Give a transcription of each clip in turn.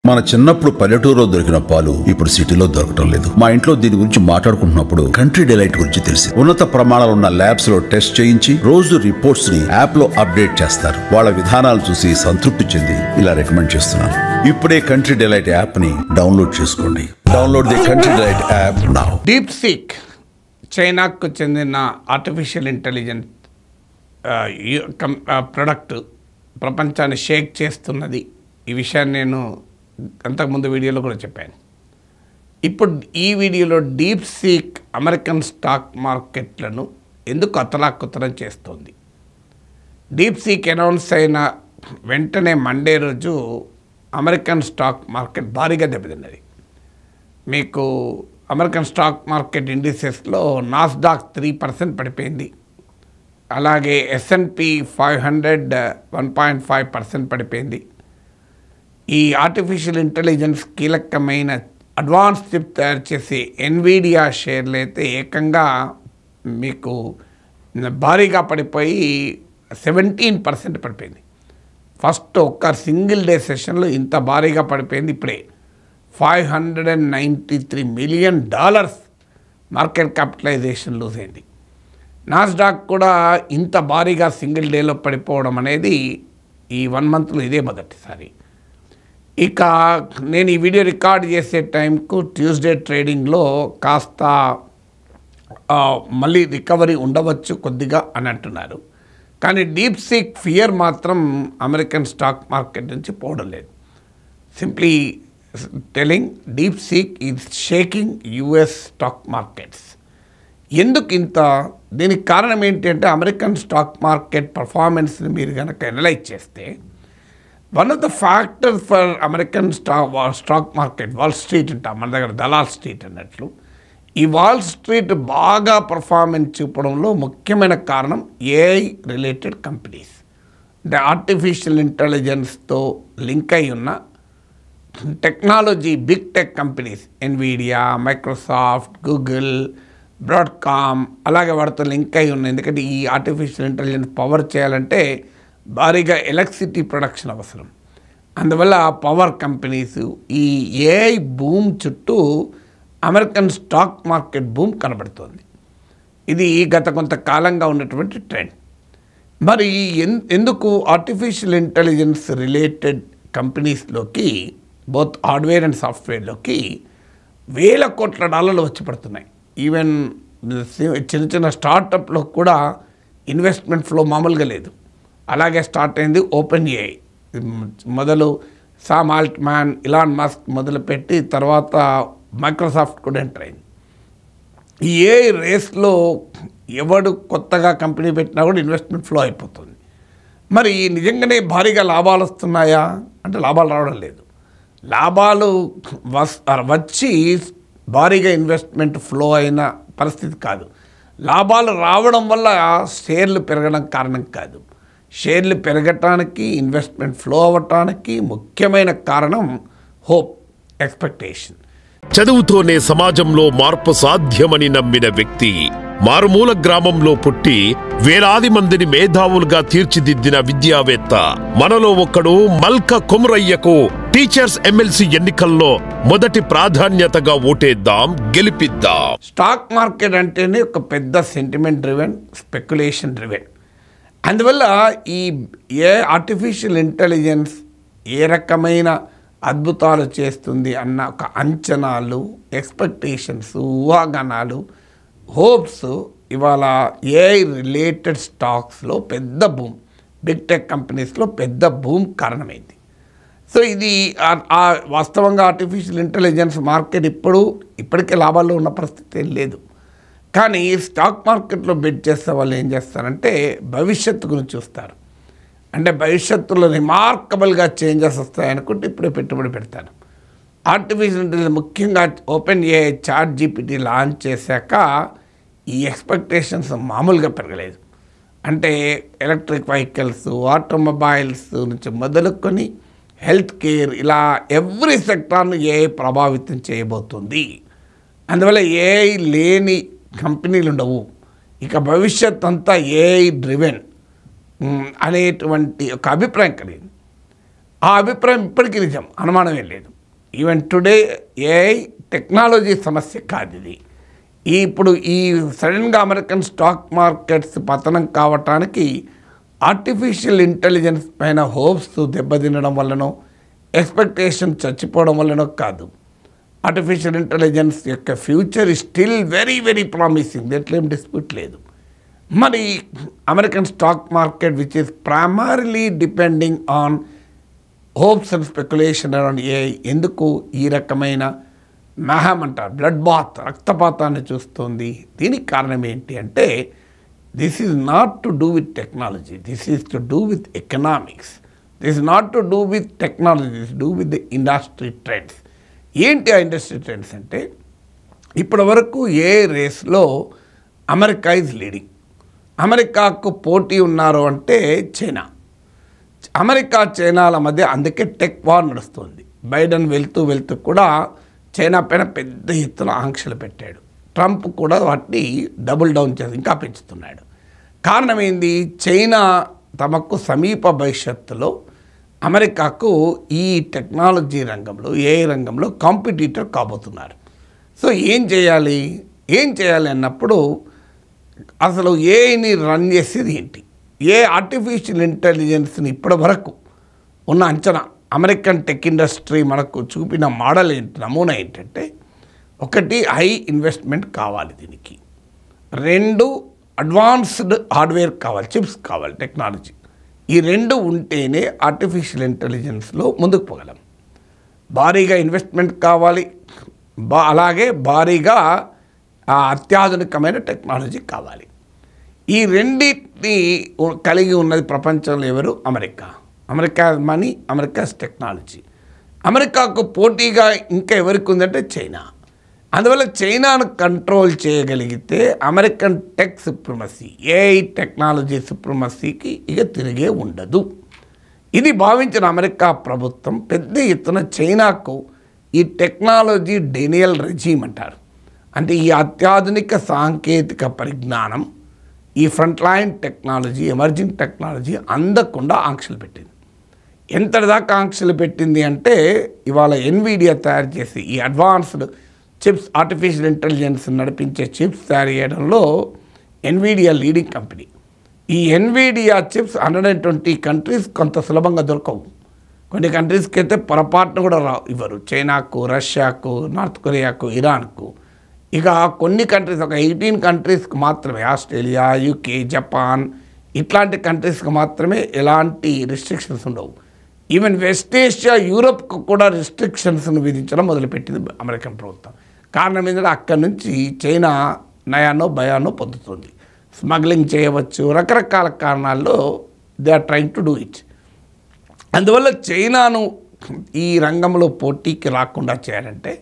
మన చిన్నప్పుడు పల్లెటూరులో దొరికిన పాలు ఇప్పుడు సిటీలో దొరకటం లేదు. మా ఇంట్లో దీని గురించి మాట్లాడుకుంటున్నప్పుడు కంట్రీ డిలైట్ గురించి తెలిసి ఉన్నత ప్రమాణాలు ఉన్న ల్యాబ్స్ లో టెస్ట్ చేయించి రోజు రిపోర్ట్స్ ని యాప్ లో అప్డేట్ చేస్తారు. వాళ్ళ విధానాలు చూసి సంతృప్తి చెంది ఇలా రికమెండ్ చేస్తున్నాను. ఇప్పుడే కంట్రీ డిలైట్ యాప్ ని డౌన్లోడ్ చేసుకోండి. Download the country delight app now. Deep seek చైనాకు చెందిన ఆర్టిఫిషియల్ ఇంటెలిజెన్స్ ప్రొడక్ట్ ప్రపంచాన్ని షేక్ చేస్తున్నది. ఈ విషయాన్ని నేను అంతకుముందు వీడియోలో కూడా చెప్పాను. ఇప్పుడు ఈ వీడియోలో డీప్ సీక్ అమెరికన్ స్టాక్ మార్కెట్లను ఎందుకు అతలాకుతలం చేస్తోంది. డీప్ సీక్ అనౌన్స్ అయిన వెంటనే మండే రోజు అమెరికన్ స్టాక్ మార్కెట్ భారీగా దెబ్బతిన్నది. మీకు అమెరికన్ స్టాక్ మార్కెట్ ఇండిసెస్లో నాస్డాక్ 3% పడిపోయింది. అలాగే S&P 500 1.5% పడిపోయింది. ఈ ఆర్టిఫిషియల్ ఇంటెలిజెన్స్ కీలకమైన అడ్వాన్స్ చిప్ తయారు చేసే ఎన్విడియా షేర్లు అయితే ఏకంగా మీకు భారీగా పడిపోయి 17% పడిపోయింది. ఫస్ట్ ఒక్క సింగిల్ డే సెషన్లో ఇంత భారీగా పడిపోయింది. ఇప్పుడే $593 మిలియన్ మార్కెట్ క్యాపిటలైజేషన్ లూజ్ అయింది. నాస్డాక్ కూడా ఇంత భారీగా సింగిల్ డేలో పడిపోవడం అనేది ఈ 1 మంత్లో ఇదే మొదటిసారి. ఇక నేను ఈ వీడియో రికార్డ్ చేసే టైంకు ట్యూస్డే ట్రేడింగ్లో కాస్త మళ్ళీ రికవరీ ఉండవచ్చు కొద్దిగా అని అంటున్నారు. కానీ డీప్ సీక్ ఫియర్ మాత్రం అమెరికన్ స్టాక్ మార్కెట్ నుంచి పోవడం లేదు. Simply telling deep seek is shaking US stock markets. ఎందుకు ఇంత? దీనికి కారణం ఏంటి అంటే అమెరికన్ స్టాక్ మార్కెట్ పర్ఫార్మెన్స్ని మీరు కనుక అనలైజ్ చేస్తే one of the factors for American stock market Wall Street అంటాం మన దగ్గర దలాల్ స్ట్రీట్ అన్నట్లు. ఈ వాల్ స్ట్రీట్ బాగా పర్ఫార్మెన్స్ చూపడంలో ముఖ్యమైన కారణం AI రిలేటెడ్ కంపెనీస్, అంటే ఆర్టిఫిషియల్ ఇంటెలిజెన్స్తో లింక్ అయి ఉన్న technology big tech companies, Nvidia, Microsoft, Google, Broadcom అలాగే వాటితో లింక్ అయి ఉన్నాయి. ఎందుకంటే ఈ ఆర్టిఫిషియల్ ఇంటెలిజెన్స్ పవర్ చేయాలంటే భారీగా ఎలక్ట్రిసిటీ ప్రొడక్షన్ అవసరం. అందువల్ల పవర్ కంపెనీస్ ఈ AI బూమ్ చుట్టూ అమెరికన్ స్టాక్ మార్కెట్ బూమ్ కనబడుతోంది. ఇది గత కొంతకాలంగా ఉన్నటువంటి ట్రెండ్. మరి ఎందుకు ఆర్టిఫిషియల్ ఇంటెలిజెన్స్ రిలేటెడ్ కంపెనీస్లోకి బోత్ హార్డ్వేర్ అండ్ సాఫ్ట్వేర్లోకి వేల కోట్ల డాలర్లు వచ్చి పడుతున్నాయి. ఈవెన్ చిన్న చిన్న స్టార్టప్లో కూడా ఇన్వెస్ట్మెంట్ ఫ్లో మామూలుగా లేదు. అలాగే స్టార్ట్ అయింది ఓపెన్ AI. మొదలు సామ్ ఆల్ట్మ్యాన్, ఇలాన్ మస్క్ మొదలుపెట్టి తర్వాత మైక్రోసాఫ్ట్ కూడా ఎంటర్ అయింది. ఈ AI రేస్లో ఎవడు కొత్తగా కంపెనీ పెట్టినా కూడా ఇన్వెస్ట్మెంట్ ఫ్లో అయిపోతుంది. మరి నిజంగానే భారీగా లాభాలు వస్తున్నాయా అంటే లాభాలు రావడం లేదు. లాభాలు వచ్చి భారీగా ఇన్వెస్ట్మెంట్ ఫ్లో అయిన పరిస్థితి కాదు. లాభాలు రావడం వల్ల షేర్లు పెరగడం కారణం కాదు. షేర్లు పెరగటానికి, ఇన్వెస్ట్మెంట్ ఫ్లో అవ్వటానికి ముఖ్యమైన కారణం హోప్, ఎక్స్పెక్టేషన్. చదువుతోనే సమాజంలో మార్పు సాధ్యమని నమ్మిన వ్యక్తి, మారుమూల గ్రామంలో పుట్టి వేలాది మందిని మేధావులుగా తీర్చిదిద్దిన విద్యావేత్త, మనలో ఒక్కడు మల్క కొమురయ్యకు టీచర్స్ ఎమ్మెల్సీ ఎన్నికల్లో మొదటి ప్రాధాన్యతగా ఓటేద్దాం, గెలిపిద్దాం. స్టాక్ మార్కెట్ అంటేనే ఒక పెద్ద సెంటిమెంట్ డ్రివెన్, స్పెక్యులేషన్ డ్రివెన్. అందువల్ల ఈ ఆర్టిఫిషియల్ ఇంటెలిజెన్స్ ఏ రకమైన అద్భుతాలు చేస్తుంది అన్న ఒక అంచనాలు, ఎక్స్పెక్టేషన్స్, ఊహాగానాలు, హోప్స్ ఇవాళ AI రిలేటెడ్ స్టాక్స్లో పెద్ద బూమ్, బిగ్ టెక్ కంపెనీస్లో పెద్ద బూమ్ కారణమైంది. సో ఇది వాస్తవంగా ఆర్టిఫిషియల్ ఇంటెలిజెన్స్ మార్కెట్ ఇప్పటికే లాభాల్లో ఉన్న పరిస్థితి ఏం లేదు. కానీ స్టాక్ మార్కెట్లో బెట్ చేసే వాళ్ళు ఏం చేస్తారంటే భవిష్యత్తు గురించి చూస్తారు. అంటే భవిష్యత్తులో రిమార్కబుల్గా చేంజెస్ వస్తాయనుకుంటే ఇప్పుడే పెట్టుబడి పెడతారు. ఆర్టిఫిషియల్ ఇంటెలిజెన్స్ ముఖ్యంగా ఓపెన్ AI ChatGPT లాంచ్ చేశాక ఈ ఎక్స్పెక్టేషన్స్ మామూలుగా పెరగలేదు. అంటే ఎలక్ట్రిక్ వెహికల్స్, ఆటోమొబైల్స్ నుంచి మొదలుకొని హెల్త్ కేర్, ఇలా ఎవ్రీ సెక్టార్ను AI ప్రభావితం చేయబోతుంది. అందువల్ల AI లేని కంపెనీలు ఉండవు. ఇక భవిష్యత్ అంతా AI డ్రివెన్ అనేటువంటి ఒక అభిప్రాయం కలిగింది. ఆ అభిప్రాయం ఇప్పటికీ నిజం, అనుమానమే లేదు. ఈవెన్ టుడే ఏఐ టెక్నాలజీ సమస్య కాదు ఇది. ఇప్పుడు ఈ సడన్గా అమెరికన్ స్టాక్ మార్కెట్స్ పతనం కావటానికి ఆర్టిఫిషియల్ ఇంటెలిజెన్స్ పైన హోప్స్ దెబ్బతినడం వల్లనో, ఎక్స్పెక్టేషన్ చచ్చిపోవడం వల్లనో కాదు. ఆర్టిఫిషియల్ ఇంటెలిజెన్స్ యొక్క future is still very very promising, దీంట్లో ఏం డిస్ప్యూట్ లేదు. మరి American stock market which is primarily depending on hopes and speculation around AI ఎందుకు ఈ రకమైన మహం అంటారు బ్లడ్ బాత్, రక్తపాతాన్ని చూస్తుంది? దీనికి కారణం ఏంటి అంటే this is not to do with technology, this is to do with economics. This is not to do with technology, this do with the industry trends. ఏంటి ఆ ఇండస్ట్రీ ట్రెండ్స్ అంటే ఇప్పటి వరకు ఏ రేస్లో అమెరికా ఈజ్ లీడింగ్. అమెరికాకు పోటీ ఉన్నారు అంటే చైనా. అమెరికా చైనాల మధ్య అందుకే టెక్ వార్ నడుస్తుంది. బైడెన్ వెళ్తూ కూడా చైనా పైన పెద్ద ఎత్తున ఆంక్షలు పెట్టాడు. ట్రంప్ కూడా వాటిని డబుల్ డౌన్ చేసి ఇంకా పెంచుతున్నాడు. కారణం ఏంది? చైనా తమకు సమీప భవిష్యత్తులో అమెరికాకు ఈ టెక్నాలజీ రంగంలో, ఏఐ రంగంలో కాంపిటీటర్ కాబోతున్నారు. సో ఏం చేయాలి అన్నప్పుడు అసలు ఏఐని రన్ చేసేది ఏంటి? ఏ ఆర్టిఫిషియల్ ఇంటెలిజెన్స్ని ఇప్పటి వరకు ఉన్న అంచనా అమెరికన్ టెక్ ఇండస్ట్రీ మనకు చూపిన మోడల్ ఏంటి, నమూనా ఏంటంటే, ఒకటి హై ఇన్వెస్ట్మెంట్ కావాలి దీనికి, 2 అడ్వాన్స్డ్ హార్డ్వేర్ కావాలి, చిప్స్ కావాలి, టెక్నాలజీ. ఈ 2 ఉంటేనే ఆర్టిఫిషియల్ ఇంటెలిజెన్స్లో ముందుకు పోగలం. భారీగా ఇన్వెస్ట్మెంట్ కావాలి, అలాగే భారీగా అత్యాధునికమైన టెక్నాలజీ కావాలి. ఈ రెండింటిని కలిగి ఉన్నది ప్రపంచంలో ఎవరు? America money, America technology. అమెరికాకు పోటీగా ఇంకా ఎవరికి ఉందంటే చైనా. అందువల్ల చైనాను కంట్రోల్ చేయగలిగితే American tech supremacy, AI technology సుప్రమసీకి ఇక తిరిగే ఉండదు. ఇది భావించిన అమెరికా ప్రభుత్వం పెద్ద ఎత్తున చైనాకు ఈ టెక్నాలజీ డెనియల్ రెజీమ్ అంటారు, అంటే ఈ అత్యాధునిక సాంకేతిక పరిజ్ఞానం, ఈ front line technology, emerging technology అందకుండా ఆంక్షలు పెట్టింది. ఎంతటిదాకా ఆంక్షలు పెట్టింది అంటే ఇవాళ ఎన్విడియా తయారు చేసి ఈ అడ్వాన్స్డ్ చిప్స్, ఆర్టిఫిషియల్ ఇంటెలిజెన్స్ నడిపించే చిప్స్ తయారు చేయడంలో ఎన్విడియా లీడింగ్ కంపెనీ. ఈ ఎన్విడియా చిప్స్ 120 కంట్రీస్ కొంత సులభంగా దొరకవు. కొన్ని కంట్రీస్కి అయితే పొరపాటును కూడా ఇవ్వరు, చైనాకు, రష్యాకు, నార్త్ కొరియాకు, ఇరాన్కు. ఇక కొన్ని కంట్రీస్, ఒక 18 కంట్రీస్కి మాత్రమే, ఆస్ట్రేలియా, యూకే, జపాన్ ఇట్లాంటి కంట్రీస్కి మాత్రమే ఎలాంటి రిస్ట్రిక్షన్స్ ఉండవు. ఈవెన్ వెస్ట్ ఏషియా, యూరోప్కు కూడా రిస్ట్రిక్షన్స్ను విధించడం మొదలుపెట్టింది అమెరికన్ ప్రభుత్వం. కారణం ఏంటంటే అక్కడి నుంచి చైనా నయానో భయానో పొందుతుంది, స్మగ్లింగ్ చేయవచ్చు, రకరకాల కారణాల్లో they are trying to do it. అందువల్ల చైనాను ఈ రంగంలో పోటీకి రాకుండా చేయాలంటే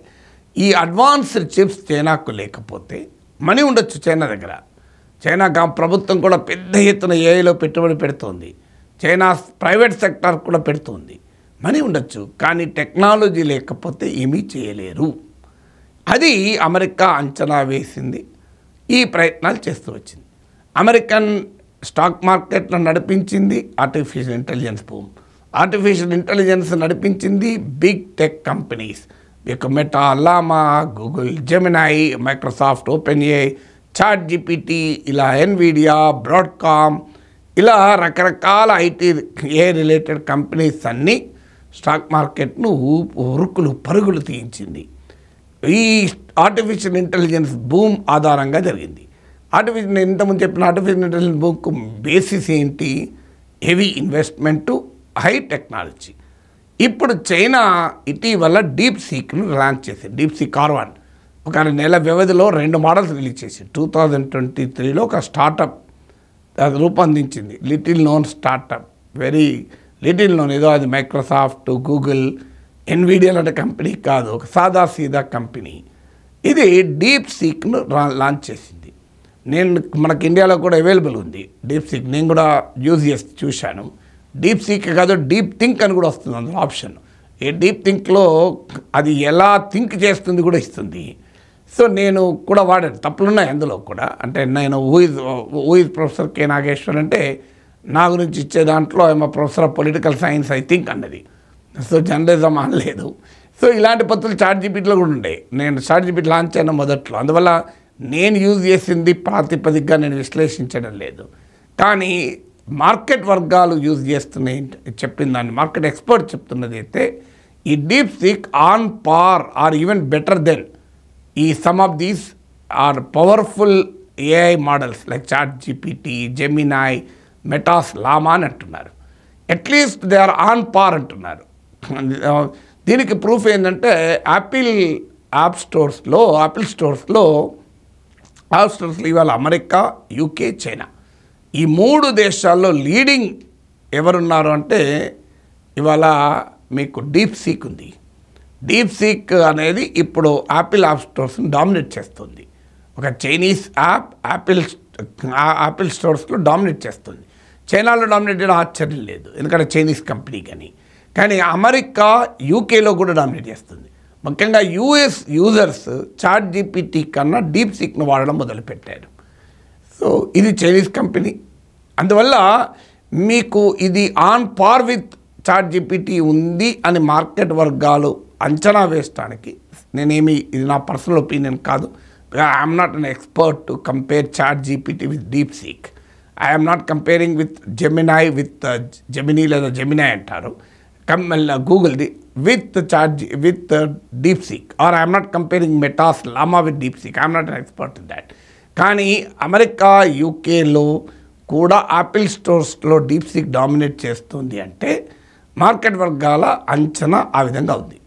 ఈ అడ్వాన్స్డ్ చిప్స్ చైనాకు లేకపోతే మనీ ఉండొచ్చు చైనా దగ్గర. చైనా ప్రభుత్వం కూడా పెద్ద ఎత్తున ఏఐలో పెట్టుబడి పెడుతోంది, చైనా ప్రైవేట్ సెక్టార్ కూడా పెడుతుంది, మనీ ఉండొచ్చు. కానీ టెక్నాలజీ లేకపోతే ఏమీ చేయలేరు. అది అమెరికా అంచనా వేసింది, ఈ ప్రయత్నాలు చేస్తూ వచ్చింది. అమెరికన్ స్టాక్ మార్కెట్లో నడిపించింది artificial intelligence boom. Artificial intelligence నడిపించింది big tech companies, Meta, Llama, Google, Gemini, Microsoft, OpenAI, ChatGPT, ఇలా ఎన్విడియా, బ్రాడ్కామ్, ఇలా రకరకాల ఐటీ ఏ రిలేటెడ్ కంపెనీస్ అన్నీ స్టాక్ మార్కెట్ను ఉరుకులు పరుగులు తీయించింది. ఈ ఆర్టిఫిషియల్ ఇంటెలిజెన్స్ బూమ్ ఆధారంగా జరిగింది. ఇంతకుముందు చెప్పిన ఆర్టిఫిషియల్ ఇంటెలిజెన్స్ బూమ్కు బేసిస్ ఏంటి? Heavy investment, high technology. ఇప్పుడు చైనా ఇటీవల డీప్ సీక్ను లాంచ్ చేసింది. డీప్ సీక్ R1 ఒక నెల వ్యవధిలో 2 మోడల్స్ రిలీజ్ చేసి 2023లో ఒక స్టార్టప్ అది రూపొందించింది. Little known startup, very little known, ఏదో అది మైక్రోసాఫ్ట్, గూగుల్, ఎన్విడియా లాంటి కంపెనీ కాదు, ఒక సాదా సీదా కంపెనీ. ఇది డీప్ సీక్ను లాంచ్ చేసింది. మనకి ఇండియాలో కూడా అవైలబుల్ ఉంది డీప్ సీక్, నేను కూడా యూజ్ చేసి చూశాను. డీప్ సీక్ కాదు, డీప్ థింక్ అని కూడా వస్తుంది అందులో ఆప్షన్. ఈ డీప్ థింక్లో అది ఎలా థింక్ చేస్తుంది కూడా ఇస్తుంది. సో నేను కూడా వాడాను, తప్పులున్నాయి అందులో కూడా. అంటే నేను who is professor K Nageshwar అంటే నా గురించి ఇచ్చే దాంట్లో ఏమో professor of political science I think అన్నది. సో జర్నలిజం అనలేదు. సో ఇలాంటి పద్ధతులు ChatGPTలో కూడా ఉండే. నేను ChatGPT లాంచ్ అయిన మొదట్లో, అందువల్ల నేను యూజ్ చేసింది ప్రాతిపదికగా నేను విశ్లేషించడం లేదు. కానీ మార్కెట్ వర్గాలు యూజ్ చేస్తున్నాయి చెప్పిన దాన్ని, మార్కెట్ ఎక్స్పర్ట్ చెప్తున్నది అయితే ఈ DeepSeek on par or even better than ఈ some of these are powerful AI models like ChatGPT, Gemini, Meta's, Llama అని అంటున్నారు. At least they are on par అంటున్నారు. దీనికి ప్రూఫ్ ఏంటంటే యాపిల్ స్టోర్స్లో ఇవాళ అమెరికా, UK, చైనా ఈ 3 దేశాల్లో లీడింగ్ ఎవరున్నారు అంటే ఇవాళ మీకు డీప్ సీక్ ఉంది. డీప్ సీక్ అనేది ఇప్పుడు యాపిల్ యాప్ స్టోర్స్ని డామినేట్ చేస్తుంది. ఒక చైనీస్ యాప్ యాపిల్ స్టోర్స్లో డామినేట్ చేస్తుంది. చైనాలో డామినేట్ చేయడం ఆశ్చర్యం లేదు, ఎందుకంటే చైనీస్ కంపెనీ కానీ అమెరికా, UKలో కూడా డామినేట్ చేస్తుంది. ముఖ్యంగా US యూజర్స్ ChatGPT కన్నా డీప్ సీక్ను వాడడం మొదలుపెట్టారు. సో ఇది చైనీస్ కంపెనీ, అందువల్ల మీకు ఇది ఆన్ పార్ విత్ ChatGPT ఉంది అని మార్కెట్ వర్గాలు అంచనా వేయడానికి ఇది నా పర్సనల్ ఒపీనియన్ కాదు. I'm not an expert to compare ChatGPT with DeepSeek. I'm not comparing with Gemini with Gemini లేదా జెమినాయ్ అంటారు గూగుల్ది with DeepSeek, or I'm not comparing Meta's, Llama with DeepSeek. I'm not an expert in that. కానీ America, UKలో కూడా Apple స్టోర్స్లో DeepSeek dominate చేస్తుంది అంటే market వర్గాల అంచనా ఆ విధంగా ఉంది.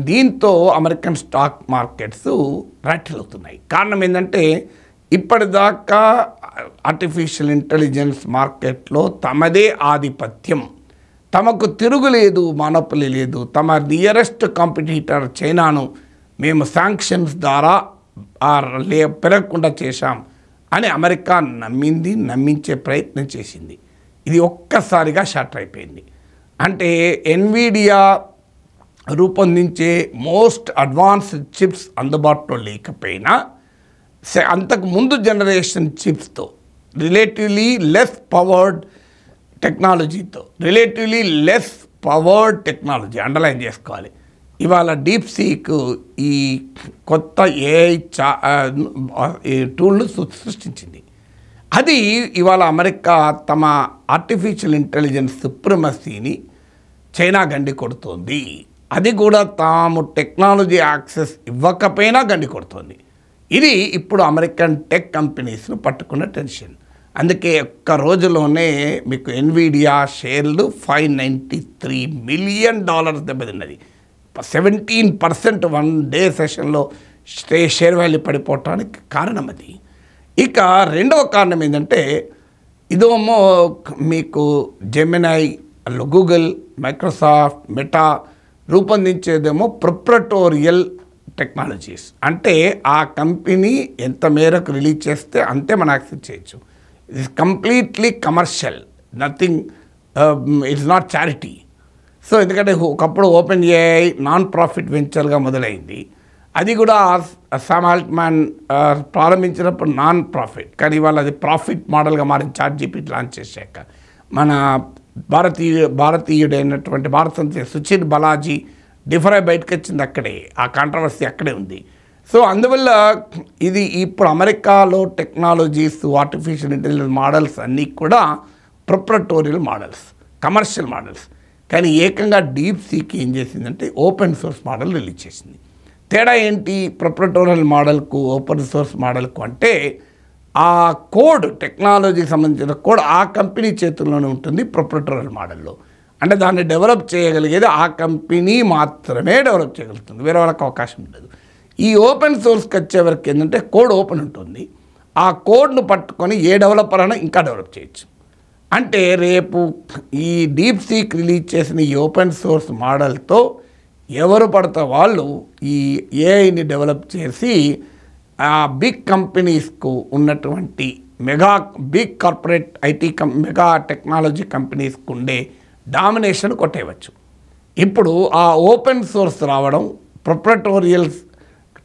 దీంతో అమెరికన్ స్టాక్ మార్కెట్స్ రాటిల్ అవుతున్నాయి. కారణం ఏంటంటే ఇప్పటిదాకా ఆర్టిఫిషియల్ ఇంటెలిజెన్స్ మార్కెట్లో తమదే ఆధిపత్యం, తమకు తిరుగులేదు, మానోపలి లేదు. తమ నియరెస్ట్ కాంపిటీటర్ చైనాను మేము శాంక్షన్స్ ద్వారా పెరగకుండా చేశాం అని అమెరికా నమ్మించే ప్రయత్నం చేసింది. ఇది ఒక్కసారిగా షాటర్ అయిపోయింది. అంటే ఎన్విడియా రూపొందించే మోస్ట్ అడ్వాన్స్డ్ చిప్స్ అందుబాటులో లేకపోయినా అంతకు ముందు జనరేషన్ చిప్స్తో relatively less powered technology underline చేసుకోవాలి. ఇవాళ డీప్ సీక్ ఈ కొత్త AI టూల్ను సృష్టించింది. అది ఇవాళ అమెరికా తమ ఆర్టిఫిషియల్ ఇంటెలిజెన్స్ సుప్రమసీని చైనా గండి కొడుతోంది. అది కూడా తాము టెక్నాలజీ యాక్సెస్ ఇవ్వకపోయినా గండి కొడుతోంది. ఇది ఇప్పుడు అమెరికన్ టెక్ కంపెనీస్ను పట్టుకున్న టెన్షన్. అందుకే ఒక్క రోజులోనే మీకు ఎన్విడియా షేర్లు $593 మిలియన్ దెబ్బతిన్నది. 17% 1 డే సెషన్లో షేర్ వాల్యూ పడిపోవటానికి కారణం అది. ఇక రెండవ కారణం ఏంటంటే ఇదేమో మీకు జెమినాయ్, గూగుల్, మైక్రోసాఫ్ట్, మెటా రూపొందించేదేమో ప్రొప్రటోరియల్ టెక్నాలజీస్. అంటే ఆ కంపెనీ ఎంత మేరకు రిలీజ్ చేస్తే అంతే మనం యాక్సెస్ చేయొచ్చు. It is completely commercial, nothing, it's not charity. So ఎందుకంటే ఒకప్పుడు OpenAI నాన్ ప్రాఫిట్ వెంచర్గా మొదలైంది. అది కూడా సామ్ ఆల్ట్మాన్ ప్రారంభించినప్పుడు నాన్ ప్రాఫిట్, కానీ ఇవాళ అది ప్రాఫిట్ మోడల్గా మారిన ChatGPT లాంచ్ చేశాక మన భారతీయుడైనటువంటి భారత సుచిర్ బాలాజీ డిఫరై బయటకు వచ్చింది అక్కడే, ఆ కాంట్రవర్సీ అక్కడే ఉంది. సో అందువల్ల ఇది ఇప్పుడు అమెరికాలో టెక్నాలజీస్, ఆర్టిఫిషియల్ ఇంటెలిజెన్స్ మోడల్స్ అన్నీ కూడా ప్రొప్రటోరియల్ మోడల్స్, కమర్షియల్ మోడల్స్. కానీ ఏకంగా డీప్ సీక్ ఏం చేసిందంటే ఓపెన్ సోర్స్ మోడల్ రిలీజ్ చేసింది. తేడా ఏంటి ప్రొప్రటోరియల్ మోడల్కు, ఓపెన్ సోర్స్ మోడల్కు అంటే ఆ కోడ్, టెక్నాలజీకి సంబంధించిన కోడ్ ఆ కంపెనీ చేతుల్లోనే ఉంటుంది ప్రొప్రటోరియల్ మోడల్లో. అంటే దాన్ని డెవలప్ చేయగలిగేది ఆ కంపెనీ మాత్రమే డెవలప్ చేయగలుగుతుంది, వేరే వాళ్ళకి అవకాశం ఉండదు. ఈ ఓపెన్ సోర్స్కి వచ్చేవరకు ఏంటంటే కోడ్ ఓపెన్ ఉంటుంది, ఆ కోడ్ను పట్టుకొని ఏ డెవలపర్ అయినా ఇంకా డెవలప్ చేయొచ్చు. అంటే రేపు ఈ డీప్ సీక్ రిలీజ్ చేసిన ఈ ఓపెన్ సోర్స్ మోడల్తో ఎవరు పడతా వాళ్ళు ఈ ఏఐని డెవలప్ చేసి ఆ బిగ్ కంపెనీస్కు ఉన్నటువంటి బిగ్ కార్పొరేట్ మెగా టెక్నాలజీ కంపెనీస్కు ఉండే డామినేషన్ కొట్టేయవచ్చు. ఇప్పుడు ఆ ఓపెన్ సోర్స్ రావడం, ప్రొప్రటోరియల్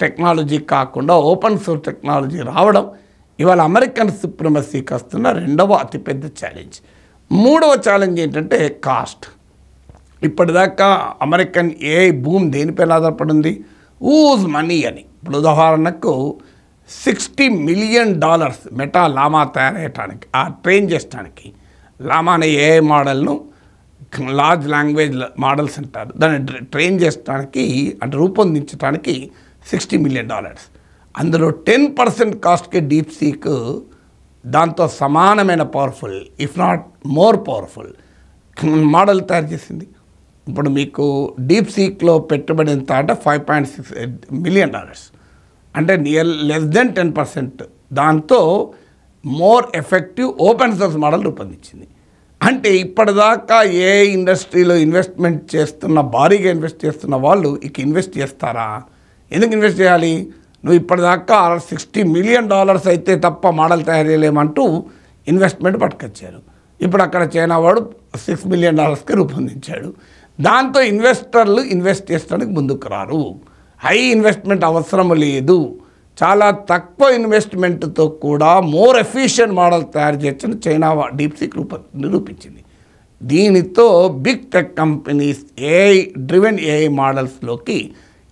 టెక్నాలజీ కాకుండా ఓపెన్ సోర్స్ టెక్నాలజీ రావడం ఇవాళ అమెరికన్ సుప్రమసీకి వస్తున్న రెండవ అతిపెద్ద ఛాలెంజ్. మూడవ ఛాలెంజ్ ఏంటంటే కాస్ట్. ఇప్పటిదాకా అమెరికన్ ఏఐ బూమ్ దేనిపైన ఆధారపడింది? ఊజ్ మనీ అని. ఇప్పుడు ఉదాహరణకు $60 మిలియన్ మెటా లామా తయారయ్యటానికి, ట్రైన్ చేయడానికి, లామా అనే ఏఐ మోడల్ను లార్జ్ లాంగ్వేజ్ మోడల్స్ అంటారు, దాన్ని ట్రైన్ చేయడానికి అంటే రూపొందించడానికి $60 మిలియన్. అందులో 10% కాస్ట్కి డీప్ సీక్ దాంతో సమానమైన powerful, if not more powerful model తయారు చేసింది. ఇప్పుడు మీకు డీప్ సీక్లో పెట్టుబడి ఎంత అంటే $5.6 మిలియన్, అంటే లెస్ దెన్ 10%. దాంతో more effective open source model రూపొందించింది. అంటే ఇప్పటిదాకా ఏ ఇండస్ట్రీలో భారీగా ఇన్వెస్ట్ చేస్తున్న వాళ్ళు ఇక ఇన్వెస్ట్ చేస్తారా? ఎందుకు ఇన్వెస్ట్ చేయాలి? నువ్వు ఇప్పటిదాకా $60 మిలియన్ అయితే తప్ప మోడల్ తయారు చేయలేమంటూ ఇన్వెస్ట్మెంట్ పట్టుకొచ్చారు. ఇప్పుడు అక్కడ చైనా వాడు $6 మిలియన్ రూపొందించాడు. దాంతో ఇన్వెస్టర్లు ఇన్వెస్ట్ చేయడానికి ముందుకు రారు. హై ఇన్వెస్ట్మెంట్ అవసరం లేదు, చాలా తక్కువ ఇన్వెస్ట్మెంట్తో కూడా మోర్ ఎఫిషియెంట్ మోడల్ తయారు చేయొచ్చని చైనా డీప్ సీక్ నిరూపించింది. దీనితో big tech companies driven AI మోడల్స్లోకి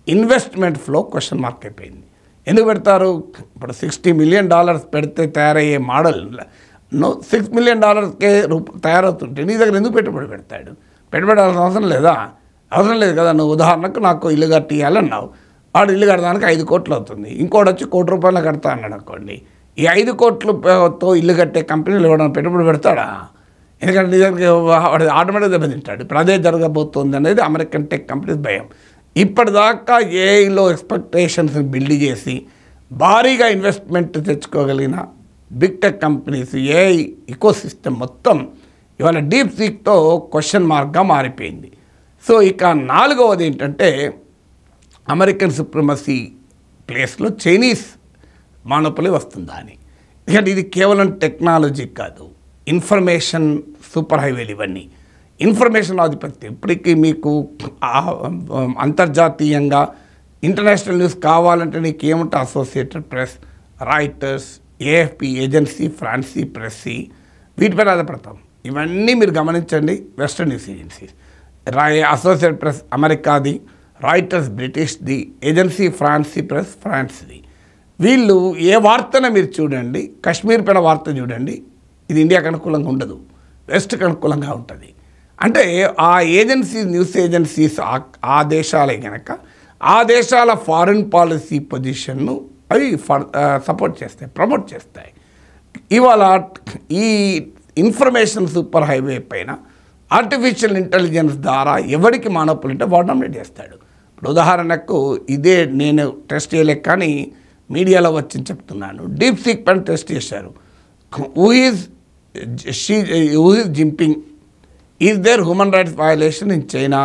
ఇన్వెస్ట్మెంట్ ఫ్లో క్వశ్చన్ మార్క్ అయిపోయింది. ఎందుకు పెడతారు? ఇప్పుడు $60 మిలియన్ పెడితే తయారయ్యే మోడల్ $6 మిలియన్ తయారవుతుంటే నీ దగ్గర ఎందుకు పెట్టుబడి పెడతాడు? పెట్టుబడాల్సిన అవసరం లేదా? అవసరం లేదు కదా. నువ్వు ఉదాహరణకు నాకు ఇల్లు కట్టియాలన్నావు, వాడు ఇల్లు కట్టడానికి 5 కోట్లు అవుతుంది, ఇంకోటి వచ్చి ₹1 కోటి కడతా అన్నాడు అనుకోండి. ఈ 5 కోట్లతో ఇల్లు కట్టే కంపెనీలు ఇవ్వడం పెట్టుబడి పెడతాడా? ఎందుకంటే నీ దగ్గర వాడు ఆటోమేటిక్గా దెబ్బతింటాడు. ఇప్పుడు అదే జరగబోతుంది అనేది అమెరికన్ టెక్ కంపెనీస్ భయం. ఇప్పటిదాకా ఏఐలో ఎక్స్పెక్టేషన్స్ని బిల్డ్ చేసి భారీగా ఇన్వెస్ట్మెంట్ తెచ్చుకోగలిగిన big tech companies AI ecosystem మొత్తం ఇవాళ డీప్ సీక్తో క్వశ్చన్ మార్క్గా మారిపోయింది. సో ఇక 4వది ఏంటంటే అమెరికన్ సుప్రమసీ ప్లేస్లో చైనీస్ మానోపలి వస్తుందా అని. ఎందుకంటే ఇది కేవలం టెక్నాలజీ కాదు, ఇన్ఫర్మేషన్ సూపర్ హైవేలు ఇవన్నీ ఇన్ఫర్మేషన్ ఆధిపత్యం. ఇప్పటికీ మీకు అంతర్జాతీయంగా ఇంటర్నేషనల్ న్యూస్ కావాలంటే నీకు ఏముంటే Associated Press, Reuters, AFP agency, France Presse, వీటిపైన ఆధారపడతాం. ఇవన్నీ మీరు గమనించండి. Western news agencies, Associated Press అమెరికాది, రాయిటర్స్ బ్రిటిష్ది, ఏజెన్సీ ఫ్రాన్సీ ప్రెస్ ఫ్రాన్స్ది. వీళ్ళు ఏ వార్తన మీరు చూడండి, కశ్మీర్ పైన వార్త చూడండి, ఇది ఇండియాకు అనుకూలంగా ఉండదు, వెస్ట్కి అనుకూలంగా ఉంటుంది. అంటే ఆ ఏజెన్సీస్, న్యూస్ ఏజెన్సీస్ ఆ దేశాలే కనుక ఆ దేశాల ఫారిన్ పాలసీ పొజిషన్ను అవి సపోర్ట్ చేస్తాయి, ప్రమోట్ చేస్తాయి. ఇవాళ ఈ ఇన్ఫర్మేషన్ సూపర్ హైవే పైన ఆర్టిఫిషియల్ ఇంటెలిజెన్స్ ద్వారా ఎవరికి మానోపలి అంటే వాడు నామినేట్ చేస్తాడు. ఇప్పుడు ఉదాహరణకు ఇదే నేను టెస్ట్ చేయలేక కానీ మీడియాలో వచ్చి చెప్తున్నాను. డీప్ సీక్ పైన టెస్ట్ చేశారు. Who is Jinping, is there human rights violation in China,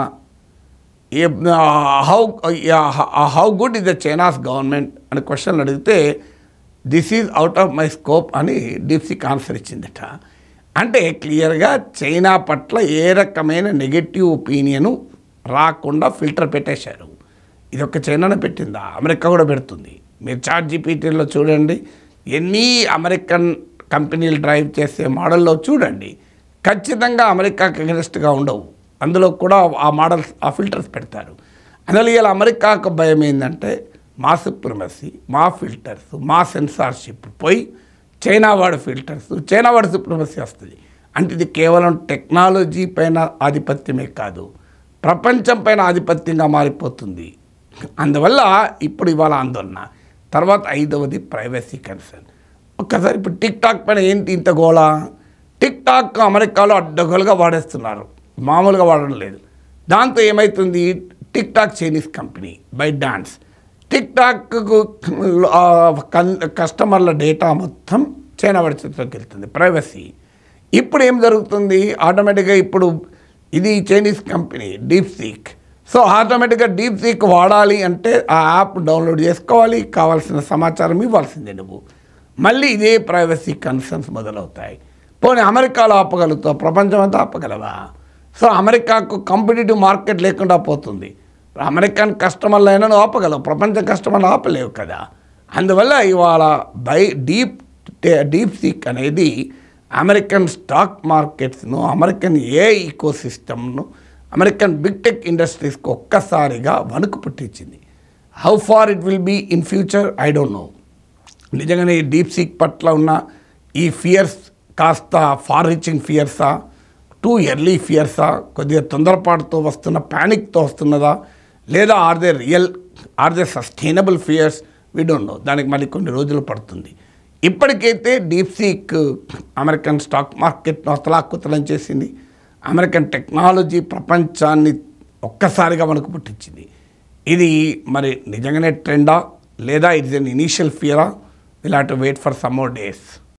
how good is the China's government అని క్వశ్చన్లు అడిగితే this is out of my scope అని డీప్ సీక్ ఆన్సర్ ఇచ్చిందట. అంటే క్లియర్గా చైనా పట్ల ఏ రకమైన నెగటివ్ ఒపీనియను రాకుండా ఫిల్టర్ పెట్టేశారు. ఇది ఒక చైనానే పెట్టిందా? అమెరికా కూడా పెడుతుంది. మీరు చాట్ జీపీటీలో చూడండి, ఎన్ని అమెరికన్ కంపెనీలు డ్రైవ్ చేసే మోడల్లో చూడండి, ఖచ్చితంగా అమెరికాకి అగెన్స్ట్గా ఉండవు. అందులో కూడా ఆ మోడల్స్, ఆ ఫిల్టర్స్ పెడతారు. అందులో ఇలా అమెరికాకు భయం ఏంటంటే మా సుప్రమసీ, మా ఫిల్టర్స్, మా సెన్సార్షిప్ పోయి చైనా వాడి ఫిల్టర్స్, చైనా వాడి సుప్రమసీ వస్తుంది. అంటే ఇది కేవలం టెక్నాలజీ పైన ఆధిపత్యమే కాదు, ప్రపంచం పైన ఆధిపత్యంగా మారిపోతుంది. అందువల్ల ఇప్పుడు ఇవాళ ఆందోళన. తర్వాత 5వది ప్రైవసీ కన్సర్న్. ఒక్కసారి ఇప్పుడు టిక్ టాక్ పైన ఏంటి ఇంత గోళ? టిక్ టాక్ అమెరికాలో అడ్డగోలుగా వాడేస్తున్నారు, మామూలుగా వాడడం లేదు. దాంతో ఏమవుతుంది? TikTok Chinese company ByteDance, టిక్ టాక్కు కస్టమర్ల డేటా మొత్తం చైనా వాడి చేతిలోకి వెళ్తుంది, ప్రైవసీ. ఇప్పుడు ఏం జరుగుతుంది? ఆటోమేటిక్గా ఇప్పుడు ఇది Chinese company deep seek. So ఆటోమేటిక్గా డీప్ సీక్ వాడాలి అంటే ఆ యాప్ డౌన్లోడ్ చేసుకోవాలి, కావాల్సిన సమాచారం ఇవ్వాల్సిందే నువ్వు. మళ్ళీ ఇదే ప్రైవసీ కన్సర్న్స్ మొదలవుతాయి. పోనీ అమెరికాలో ఆపగలుగుతావు, ప్రపంచం అంతా ఆపగలవా? సో అమెరికాకు కాంపిటేటివ్ మార్కెట్ లేకుండా పోతుంది. అమెరికన్ కస్టమర్లు అయినా నువ్వు ఆపగలవు, ప్రపంచ కస్టమర్లు ఆపలేవు కదా. అందువల్ల ఇవాళ డీప్ సీక్ అనేది అమెరికన్ స్టాక్ మార్కెట్స్ను, అమెరికన్ ఏ ఈకోసిస్టమ్ను, అమెరికన్ బిగ్ టెక్ ఇండస్ట్రీస్కి ఒక్కసారిగా వణుకు పుట్టించింది. How far it will be in future I don't know. నిజంగానే ఈ డీప్ సీక్ పట్ల ఉన్న ఈ ఫియర్స్ కాస్త ఫార్ రీచింగ్ ఫియర్సా, టూ ఎర్లీ ఫియర్సా, కొద్దిగా తొందరపాటుతో వస్తున్న ప్యానిక్తో వస్తున్నదా, లేదా or they sustainable fears, we don't know. దానికి మళ్ళీ కొన్ని రోజులు పడుతుంది. ఇప్పటికైతే డీప్ సీక్ అమెరికన్ స్టాక్ మార్కెట్ను అతలాకుతలం చేసింది. అమెరికన్ టెక్నాలజీ ప్రపంచాన్ని ఒక్కసారిగా మనకు పుట్టించింది. ఇది మరి నిజంగానే ట్రెండా లేదా ఇట్స్ ఎన్ ఇనీషియల్ ఫియరా? Will have to wait for some more days.